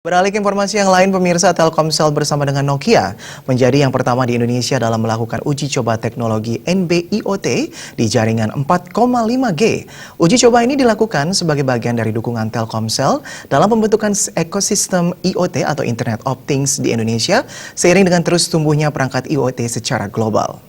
Beralih ke informasi yang lain, pemirsa, Telkomsel bersama dengan Nokia menjadi yang pertama di Indonesia dalam melakukan uji coba teknologi NB-IoT di jaringan 4,5G. Uji coba ini dilakukan sebagai bagian dari dukungan Telkomsel dalam pembentukan ekosistem IoT atau Internet of Things di Indonesia seiring dengan terus tumbuhnya perangkat IoT secara global.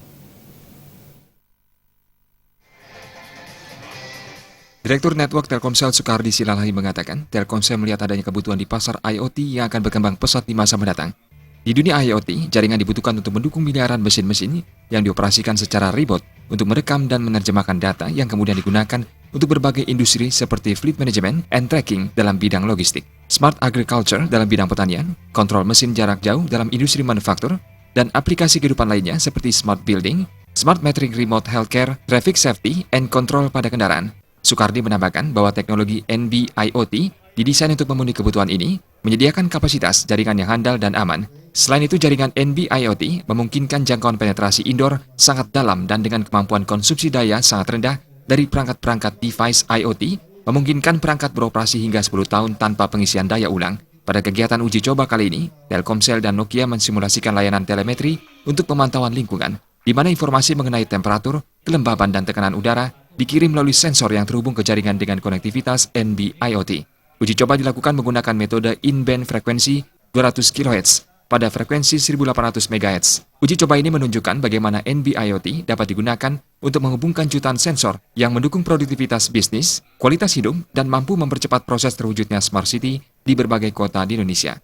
Direktur Network Telkomsel Sukardi Silalahi mengatakan, Telkomsel melihat adanya kebutuhan di pasar IoT yang akan berkembang pesat di masa mendatang. Di dunia IoT, jaringan dibutuhkan untuk mendukung miliaran mesin-mesin yang dioperasikan secara remote untuk merekam dan menerjemahkan data yang kemudian digunakan untuk berbagai industri seperti fleet management and tracking dalam bidang logistik, smart agriculture dalam bidang pertanian, kontrol mesin jarak jauh dalam industri manufaktur, dan aplikasi kehidupan lainnya seperti smart building, smart metering remote healthcare, traffic safety, and control pada kendaraan. Sukardi menambahkan bahwa teknologi NB-IoT didesain untuk memenuhi kebutuhan ini, menyediakan kapasitas jaringan yang handal dan aman. Selain itu, jaringan NB-IoT memungkinkan jangkauan penetrasi indoor sangat dalam dan dengan kemampuan konsumsi daya sangat rendah dari perangkat-perangkat device IoT, memungkinkan perangkat beroperasi hingga 10 tahun tanpa pengisian daya ulang. Pada kegiatan uji coba kali ini, Telkomsel dan Nokia mensimulasikan layanan telemetri untuk pemantauan lingkungan, di mana informasi mengenai temperatur, kelembaban, dan tekanan udara dikirim melalui sensor yang terhubung ke jaringan dengan konektivitas NB-IoT. Uji coba dilakukan menggunakan metode in-band frekuensi 200 kHz pada frekuensi 1800 MHz. Uji coba ini menunjukkan bagaimana NB-IoT dapat digunakan untuk menghubungkan jutaan sensor yang mendukung produktivitas bisnis, kualitas hidup, dan mampu mempercepat proses terwujudnya smart city di berbagai kota di Indonesia.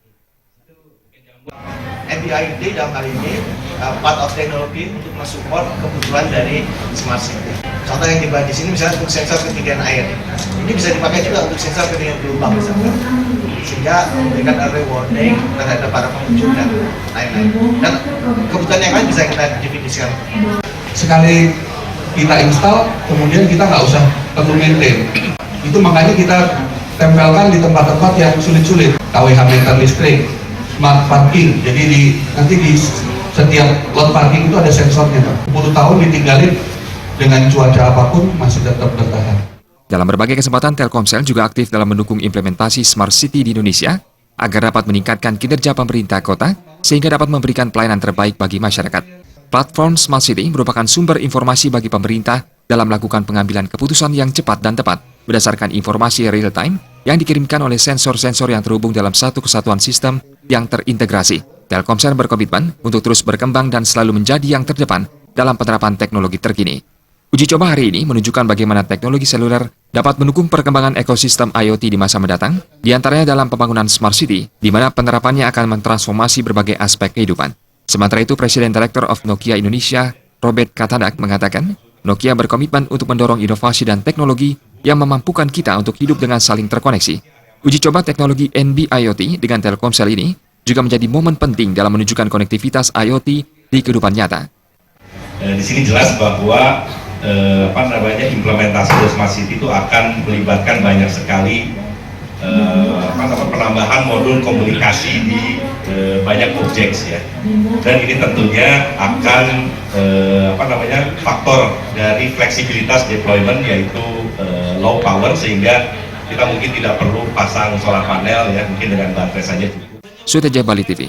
NB-IoT dalam hal ini part of teknologi untuk mensupport kebutuhan dari smart city. Contoh yang dibahas di sini misalnya untuk sensor ketinggian air. Ini bisa dipakai juga untuk sensor ketinggian gelombang misalnya. Sehingga memberikan early warning terhadap para pengunjung dan lain-lain. Dan kebutuhan yang lain bisa kita definisikan. Sekali kita install, kemudian kita nggak usah perlu maintain. Itu makanya kita tempelkan di tempat-tempat yang sulit-sulit. KWH meter listrik, smart parking. Jadi nanti di setiap lot parking itu ada sensornya. 10 tahun ditinggalin dengan cuaca apapun masih tetap bertahan. Dalam berbagai kesempatan, Telkomsel juga aktif dalam mendukung implementasi Smart City di Indonesia agar dapat meningkatkan kinerja pemerintah kota sehingga dapat memberikan pelayanan terbaik bagi masyarakat. Platform Smart City merupakan sumber informasi bagi pemerintah dalam melakukan pengambilan keputusan yang cepat dan tepat berdasarkan informasi real-time yang dikirimkan oleh sensor-sensor yang terhubung dalam satu kesatuan sistem yang terintegrasi. Telkomsel berkomitmen untuk terus berkembang dan selalu menjadi yang terdepan dalam penerapan teknologi terkini. Uji coba hari ini menunjukkan bagaimana teknologi seluler dapat mendukung perkembangan ekosistem IoT di masa mendatang, di antaranya dalam pembangunan Smart City, di mana penerapannya akan mentransformasi berbagai aspek kehidupan. Sementara itu, Presiden Director of Nokia Indonesia, Robert Katadak, mengatakan, Nokia berkomitmen untuk mendorong inovasi dan teknologi yang memampukan kita untuk hidup dengan saling terkoneksi. Uji coba teknologi NB-IoT dengan Telkomsel ini juga menjadi momen penting dalam menunjukkan konektivitas IoT di kehidupan nyata. Di sini jelas bahwa implementasi dari Smart City itu akan melibatkan banyak sekali penambahan modul komunikasi di banyak objek ya. Dan ini tentunya akan faktor dari fleksibilitas deployment yaitu low power sehingga kita mungkin tidak perlu pasang solar panel ya, mungkin dengan baterai saja cukup. Suteja Bali TV.